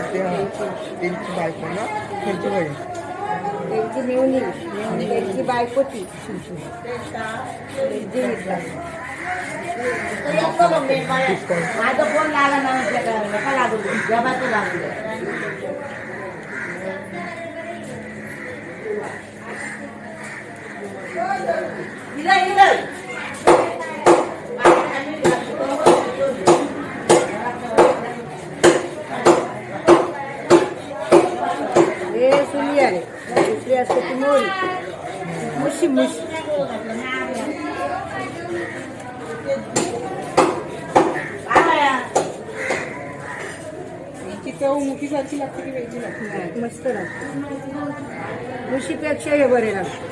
त्यांची बायको ना त्यांची बहीण त्यांची मेवणी त्यांची बायको ती माझा फोन लागला ना नका लागू जबाचं लागलं हे सुनी आहे दुसरी असते ती मोरी मुशी मुशी चव मुठीसारखी लागते की वेगळी लागते मस्त लागते मुशीपेक्षा हे बरे लागते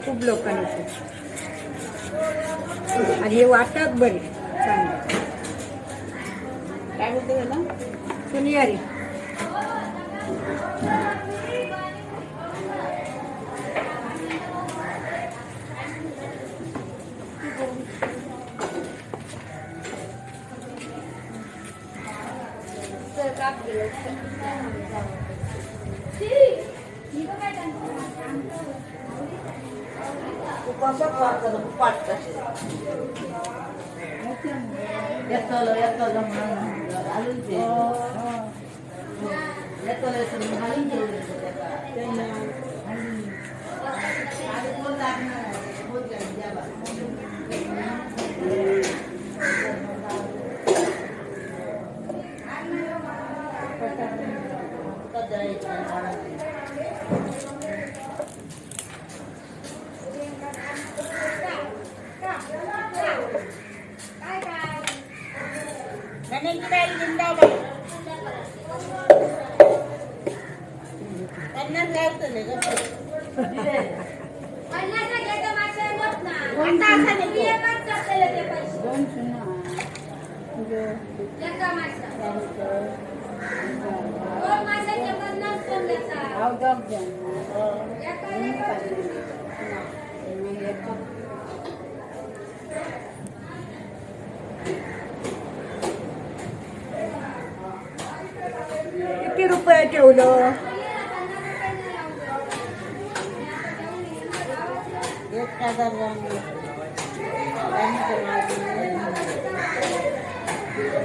खूप लोकांनी आणि हे वाटत बरे चांगले काय बोलते त्याला सुनियारी किती रुपये ठेवलं 1,000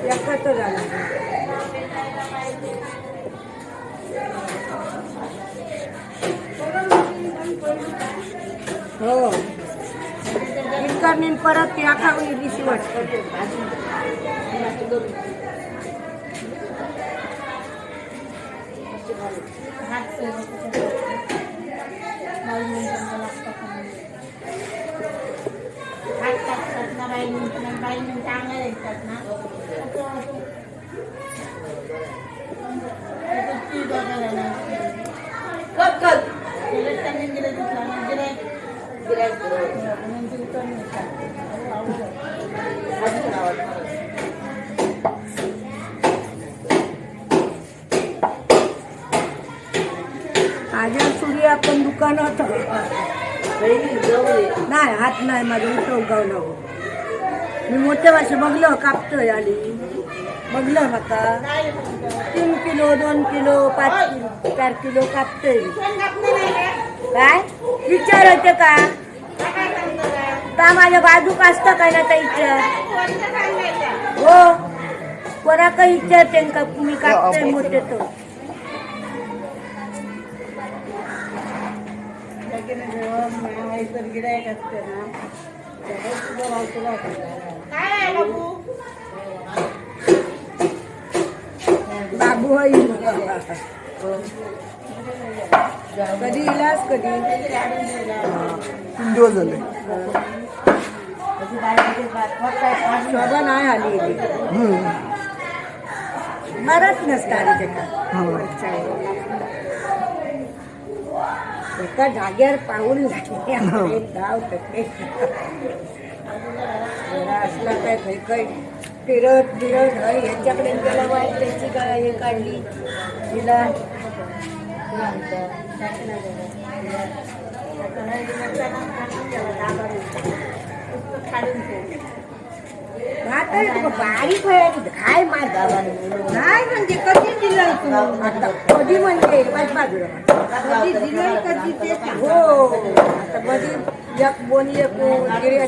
एकत्र झाला हो इतकं परत या खावी दिशी वाटते आजा सूर्य आपण दुकानात नाही हात नाही माझं उठव गावलं मी मोठ्या भाषे बघलं कापतोय आली बघलं नका 3 किलो 2 किलो 5 किलो 4 किलो कापतोय काय विचारायचं का माझ्या बाजूक असतं काय ना त्या हो कोणाका विचारते का मी कापतोय मोठे तो गिरायक असते ना बाबू कधी इलास कधी 3 दिवस झाले शोभा नाही आली मरत नसतं आली एका जाग्यावर पाऊल लागले गाव टके असला काय काही काही फिरत फिरत ह्याच्याकडे गेला वाईट त्याची काय हे काढली तिला भात बारीक व्हायची काय माझा नाही म्हणजे कधी दिलं तू आता कधी म्हणजे कधी दिलं कधी ते हो आता कधी एक बोनी एक वगैरे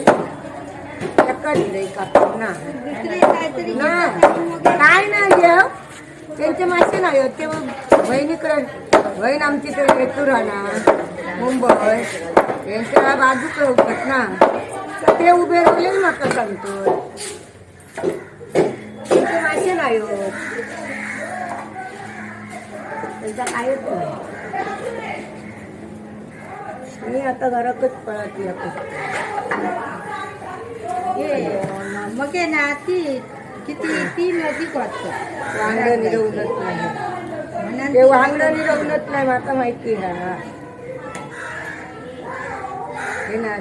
दिलंय कापून ना दुसरे काहीतरी ना काय नाही घेऊ त्यांचे मासे नाही होत ते बहिणीकडे बहीण आमची तर येतो राहणार मुंबई यांच्या बाजूकडे उभत ना तर ते उभे राहिले नका सांगतो त्यांचे मासे नाही होत त्यांचा कायच नाही मी आता घरातच पळत मग ना ती किती तीन अधिक वाटतं वांगडं निरवणत नाही ते वांगडं निरवणत नाही आता माहिती ना हे ना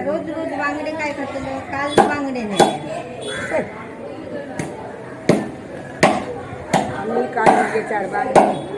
रोज रोज वांगडे काय खातो काल वांगडे नाही आम्ही काल म्हणजे 4 बांगडे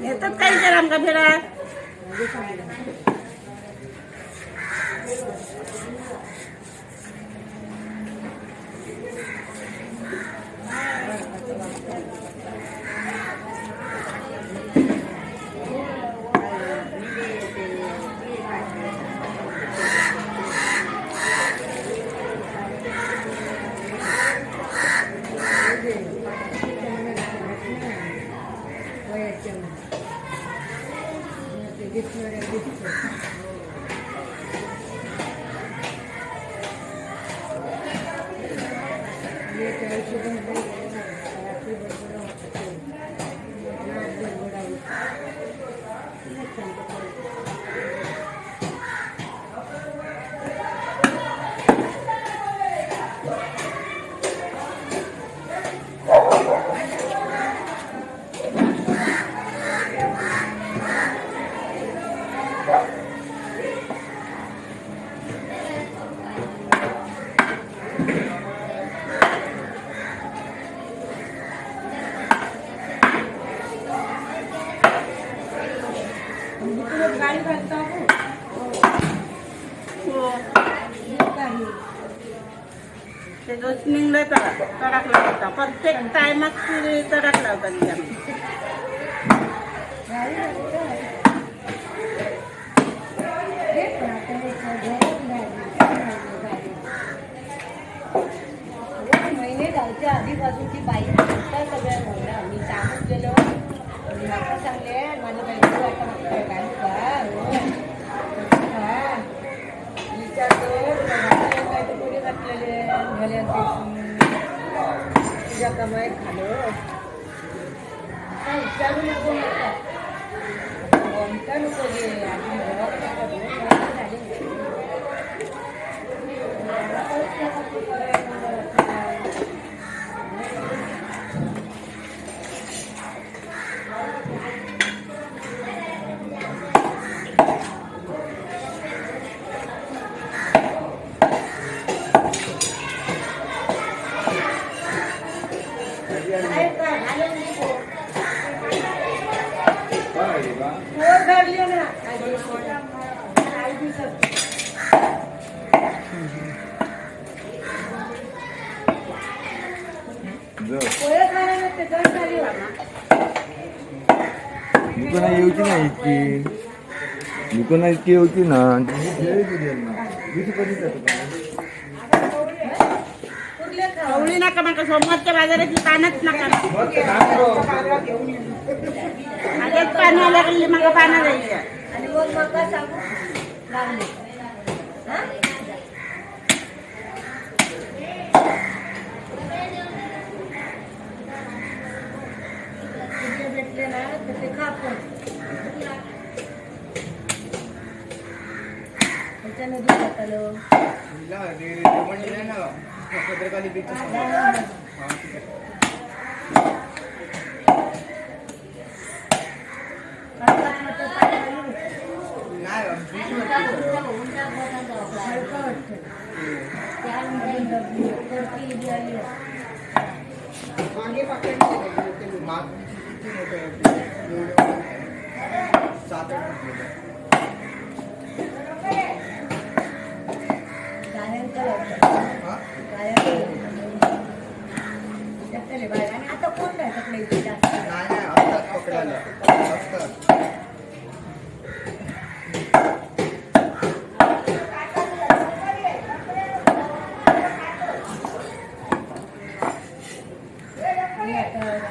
येतात काही जरा आमका फिरा गाडी घालतो ते गोष्टीला तडकला होता प्रत्येक टायमात तडकला होता महिने जायच्या आधीपासूनची बाई सगळ्या महिला मी सांगत गेलो मला सांगले माझं बहिणी वाटत तुझ्या कमाईत खालो विचारू नको कोणता नको दुकाना येऊची नाही इतकी दुकाना इतकी येऊची ना कवळी नका नका सोमवारच्या बाजाराची पानच नका आजच पानं लागली मग पानं जायची आणि मग मका सांगू लागले जातलो भद्रकाली बीच मागे पाकिट आता कोण नाही तिकडे इथे जास्त पकडायला मी आता